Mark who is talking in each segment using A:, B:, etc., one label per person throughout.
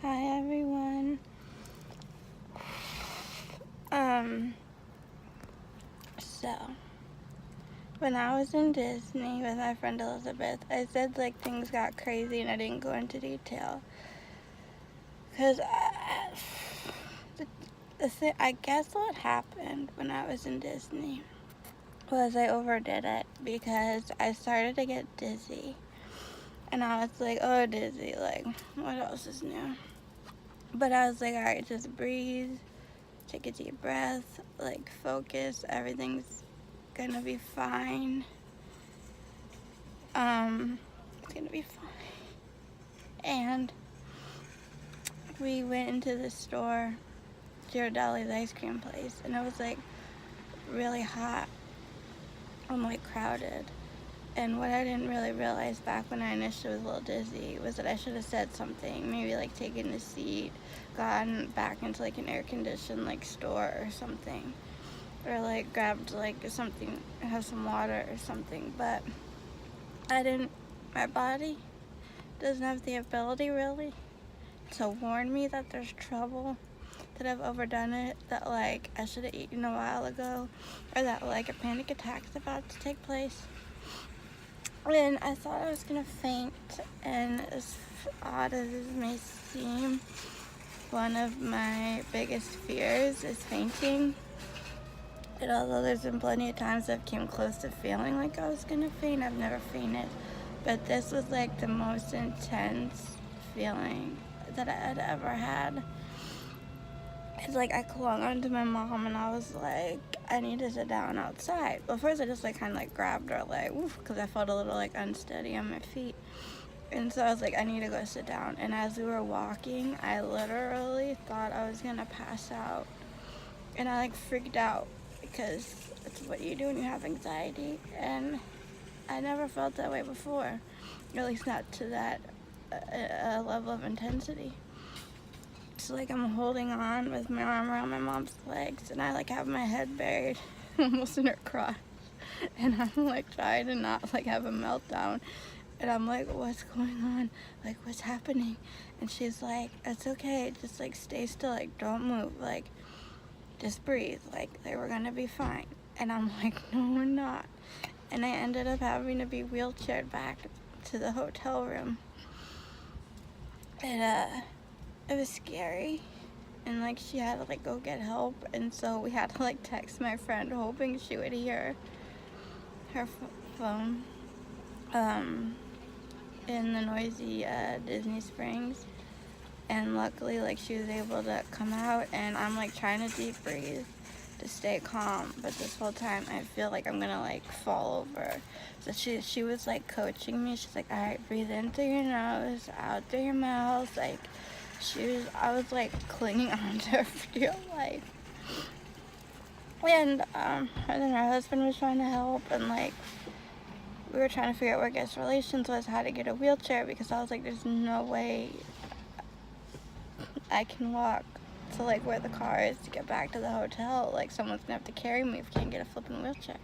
A: Hi everyone. So when I was in Disney with my friend Elizabeth, I said like things got crazy and I didn't go into detail. Cause I guess what happened when I was in Disney was I overdid it because I started to get dizzy. And I was like, oh, dizzy, like, what else is new? But I was like, alright, just breathe, take a deep breath, like, focus, everything's gonna be fine. It's gonna be fine. And we went into the store, Ghirardelli's ice cream place, and it was, like, really hot and, like, crowded. And what I didn't really realize back when I initially was a little dizzy was that I should have said something, maybe like taken a seat, gone back into like an air-conditioned like store or something, or like grabbed like something, have some water or something. But I didn't. My body doesn't have the ability really to warn me that there's trouble, that I've overdone it, that like I should have eaten a while ago, or that like a panic attack's about to take place. And I thought I was gonna faint, and as odd as it may seem, one of my biggest fears is fainting. And although there's been plenty of times I've came close to feeling like I was gonna faint, I've never fainted. But this was like the most intense feeling that I had ever had. It's like I clung onto my mom and I was like, I need to sit down outside. Well, first I just like kind of like grabbed her like, woof, because I felt a little like unsteady on my feet. And so I was like, I need to go sit down. And as we were walking, I literally thought I was gonna pass out. And I like freaked out because it's what you do when you have anxiety. And I never felt that way before, or at least not to that level of intensity. So like I'm holding on with my arm around my mom's legs, and I like have my head buried almost in her crotch, and I'm like trying to not like have a meltdown, and I'm like, what's going on, like what's happening? And she's like, it's okay, just like stay still, like don't move, like just breathe, like we're gonna be fine. And I'm like, no we're not. And I ended up having to be wheelchaired back to the hotel room. And it was scary, and like she had to like go get help, and so we had to like text my friend hoping she would hear her phone in the noisy Disney Springs. And luckily like she was able to come out, and I'm like trying to deep breathe to stay calm, but this whole time I feel like I'm gonna like fall over. So she was like coaching me. She's like, all right, breathe in through your nose, out through your mouth, like I was like clinging on to her for dear life. And then her husband was trying to help, and like we were trying to figure out where guest relations was, how to get a wheelchair, because I was like, there's no way I can walk to like where the car is to get back to the hotel. Like someone's gonna have to carry me if I can't get a flipping wheelchair.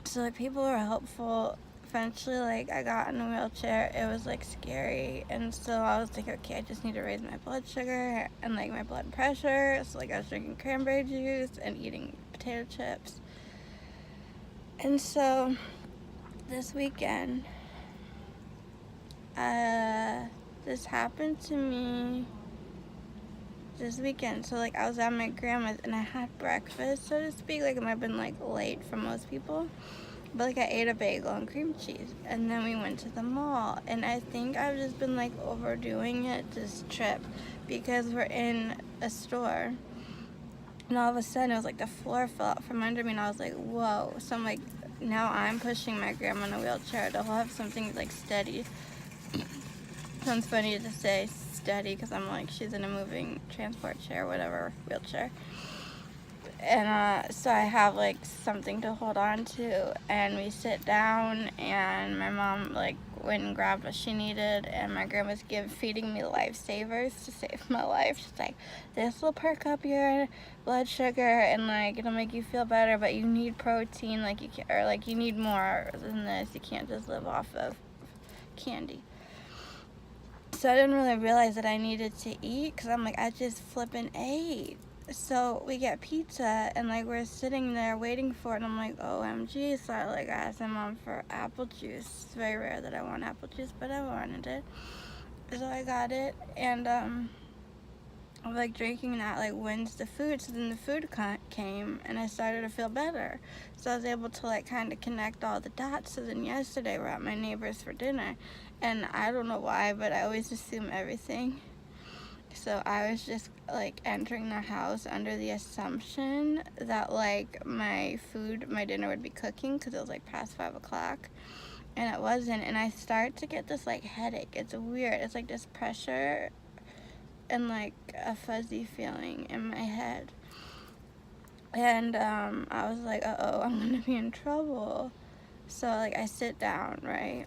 A: So like people were helpful. Eventually like I got in a wheelchair. It was like scary, and so I was like, okay, I just need to raise my blood sugar and like my blood pressure. So like I was drinking cranberry juice and eating potato chips. And so this weekend this happened to me this weekend. So like I was at my grandma's and I had breakfast, so to speak. Like it might have been like late for most people, but like I ate a bagel and cream cheese, and then we went to the mall. And I think I've just been like overdoing it this trip, because we're in a store and all of a sudden it was like the floor fell out from under me, and I was like, whoa. So I'm like, now I'm pushing my grandma in a wheelchair to have something like steady. Sounds funny to say steady because I'm like, she's in a moving transport chair, whatever, wheelchair. And so I have like something to hold on to, and we sit down, and my mom like went and grabbed what she needed, and my grandma's feeding me lifesavers to save my life. She's like, this will perk up your blood sugar and like it'll make you feel better, but you need protein, like you can't, or like you need more than this, you can't just live off of candy. So I didn't really realize that I needed to eat because I'm like, I just flippin' ate. So we get pizza and like we're sitting there waiting for it, and I'm like, OMG. So I like asked my mom for apple juice. It's very rare that I want apple juice, but I wanted it. So I got it, and I'm like drinking that like wins the food. So then the food came and I started to feel better. So I was able to like kind of connect all the dots. So then yesterday we're at my neighbor's for dinner, and I don't know why, but I always assume everything. So I was just like entering their house under the assumption that like my dinner would be cooking because it was like past 5 o'clock, and it wasn't. And I start to get this like headache. It's weird. It's like this pressure and like a fuzzy feeling in my head. And I was like, uh-oh, I'm gonna be in trouble. So like I sit down, right?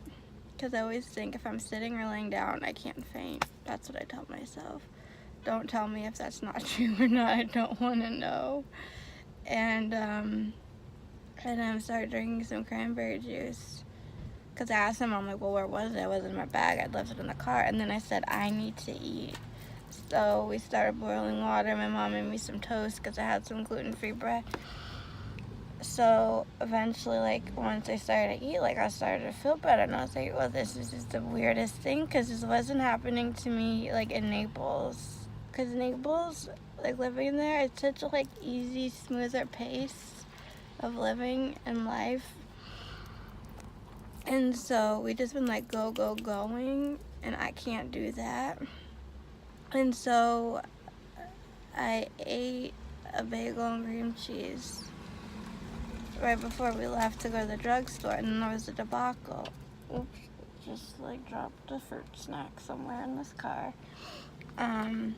A: Because I always think if I'm sitting or laying down, I can't faint. That's what I tell myself. Don't tell me if that's not true or not. I don't want to know. And I started drinking some cranberry juice. Because I asked him, I'm like, well, where was it? It was in my bag. I left it in the car. And then I said, I need to eat. So we started boiling water. My mom made me some toast because I had some gluten-free bread. So eventually, like, once I started to eat, like, I started to feel better. And I was like, well, this is just the weirdest thing because this wasn't happening to me, like, in Naples. Because Naples, like, living there, it's such a, like, easy, smoother pace of living and life. And so we just been, like, going, and I can't do that. And so I ate a bagel and cream cheese right before we left to go to the drugstore, and then there was a debacle. Oops, just like dropped a fruit snack somewhere in this car. I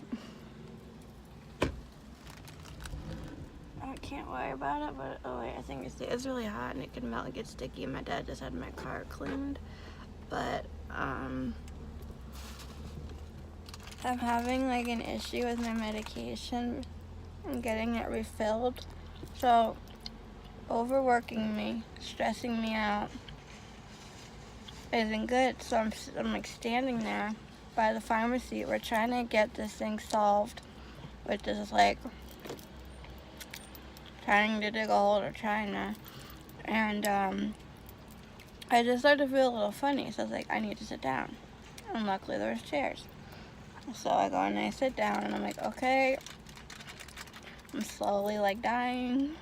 A: can't worry about it, but oh wait, I think it's really hot and it can melt and get sticky, and my dad just had my car cleaned. But I'm having like an issue with my medication and getting it refilled. So overworking me, stressing me out isn't good. So I'm like standing there by the pharmacy. We're trying to get this thing solved, which is like trying to dig a hole or trying to. And I just started to feel a little funny. So I was like, I need to sit down. And luckily there was chairs. So I go and I sit down and I'm like, okay. I'm slowly like dying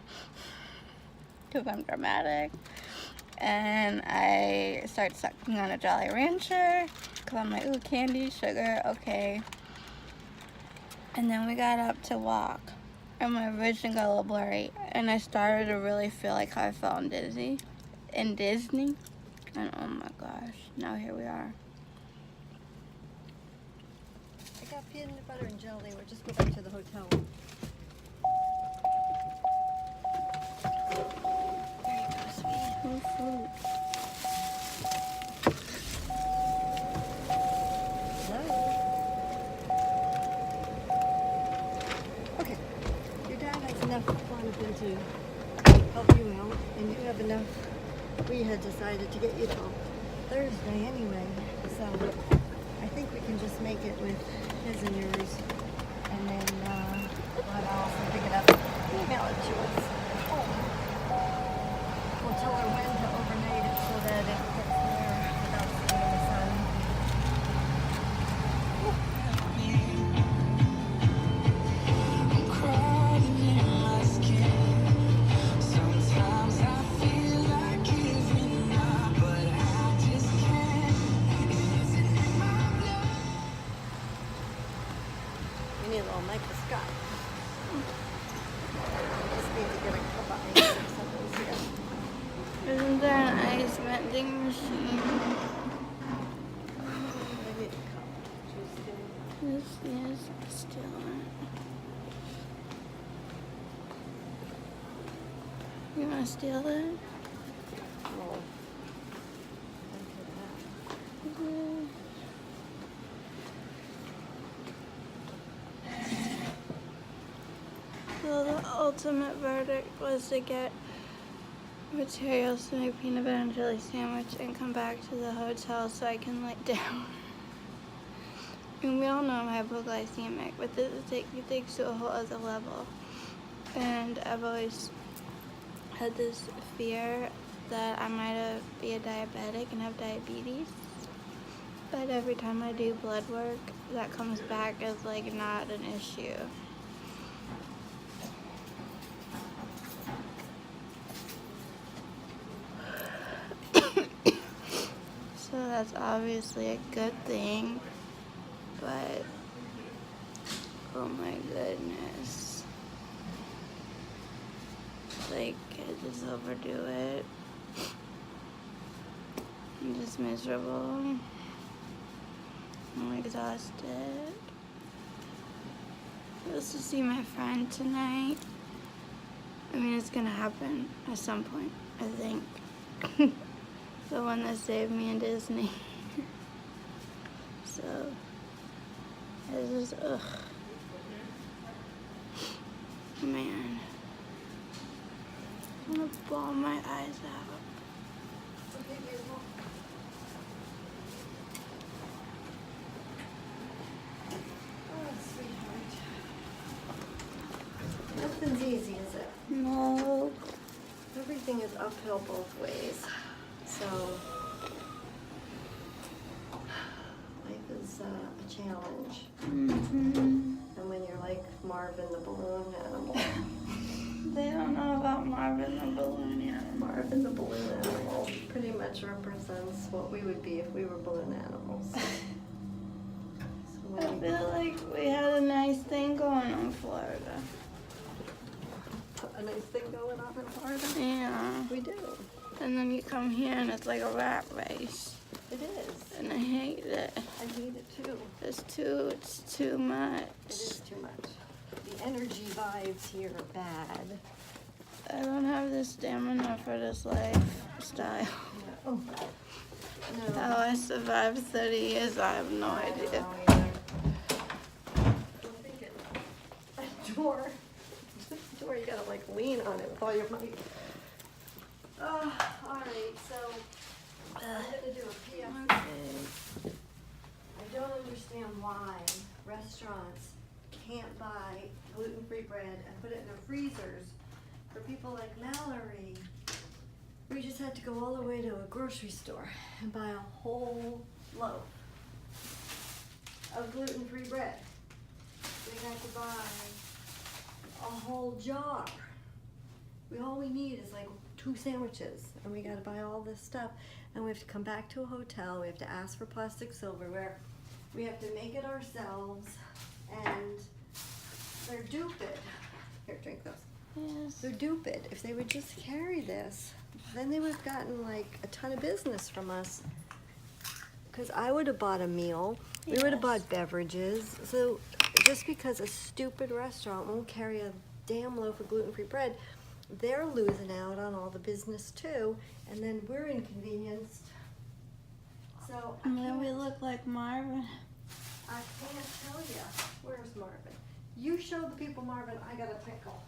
A: because I'm dramatic. And I start sucking on a Jolly Rancher because I'm like, ooh, candy, sugar, okay. And then we got up to walk, and my vision got a little blurry, and I started to really feel like how I felt in Disney. And oh my gosh, now here we are.
B: I got peanut butter and jelly. We'll just go back to the hotel.
A: There you go, sweetie. Whole fruit.
B: Okay, your dad has enough Klonopin to help you out, and you have enough. We had decided to get you till Thursday anyway, so I think we can just make it with his and yours, and then let Allison pick it up, email it to us. We'll tell her when to overnight it so that it gets there without sitting in the sun. We need a little microscope. Just need to get a cup of ice or something here.
A: Isn't there an ice vending machine?
B: Maybe a cup.
A: This is still. You want to steal it?
B: Oh.
A: So the ultimate verdict was to get materials to make peanut butter and jelly sandwich and come back to the hotel so I can lay down. And we all know I'm hypoglycemic, but this is taking things to a whole other level. And I've always had this fear that I might be a diabetic and have diabetes. But every time I do blood work, that comes back as like not an issue. So that's obviously a good thing, but oh my goodness. Like, I just overdo it. I'm just miserable. I'm exhausted. I'm supposed to see my friend tonight. I mean, it's gonna happen at some point, I think. The one that saved me in Disney. So, it's just, ugh. Man. I'm gonna bawl my eyes out.
B: Okay, beautiful. Oh, sweetheart. Nothing's easy, is it?
A: No.
B: Everything is uphill both ways. So, life is a challenge.
A: Mm-hmm.
B: And when you're like Marvin the balloon animal.
A: They don't know about Marvin the balloon animal.
B: Marvin the balloon animal pretty much represents what we would be if we were balloon animals. So
A: I feel like we had a nice thing going on in Florida.
B: a nice thing going on in Florida.
A: Yeah.
B: We do.
A: And then you come here and it's like a rat race.
B: It is.
A: And I hate it.
B: I hate it too.
A: It's too much.
B: It is too much. The energy vibes here are bad.
A: I don't have the stamina for this lifestyle.
B: Oh. No.
A: How I survived 30 years, I have no idea.
B: I don't know either. I'm thinking a door. Door, you gotta like lean on it with all your might. All right, so I'm gonna do a PF. I don't understand why restaurants can't buy gluten-free bread and put it in their freezers for people like Mallory. We just had to go all the way to a grocery store and buy a whole loaf of gluten-free bread. We got to buy a whole jar. All we need is like 2 sandwiches, and we got to buy all this stuff, and we have to come back to a hotel. We have to ask for plastic silverware. We have to make it ourselves, and they're stupid. Here, drink those.
A: Yes.
B: They're stupid. If they would just carry this, then they would have gotten like a ton of business from us. Because I would have bought a meal. We would have bought beverages. So just because a stupid restaurant won't carry a damn loaf of gluten-free bread, they're losing out on all the business too, and then we're inconvenienced. So
A: And then we look like Marvin.
B: I can't tell you. Where's Marvin? You showed the people Marvin. I got a pickle.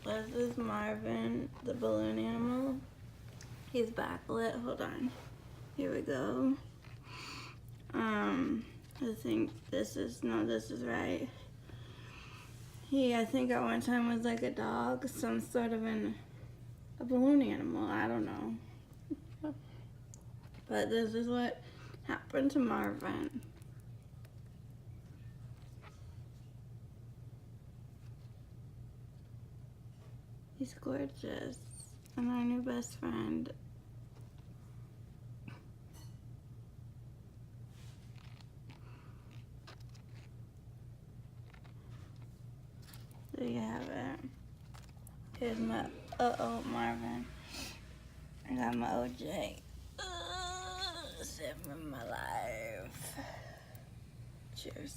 A: This is Marvin, the balloon animal. He's backlit. Hold on. Here we go. I think this is right. He, I think at one time was like a dog, some sort of a balloon animal. I don't know. But this is what happened to Marvin. He's gorgeous. And our new best friend. There you have it. Here's my, Marvin. I got my OJ. Saving my life. Cheers.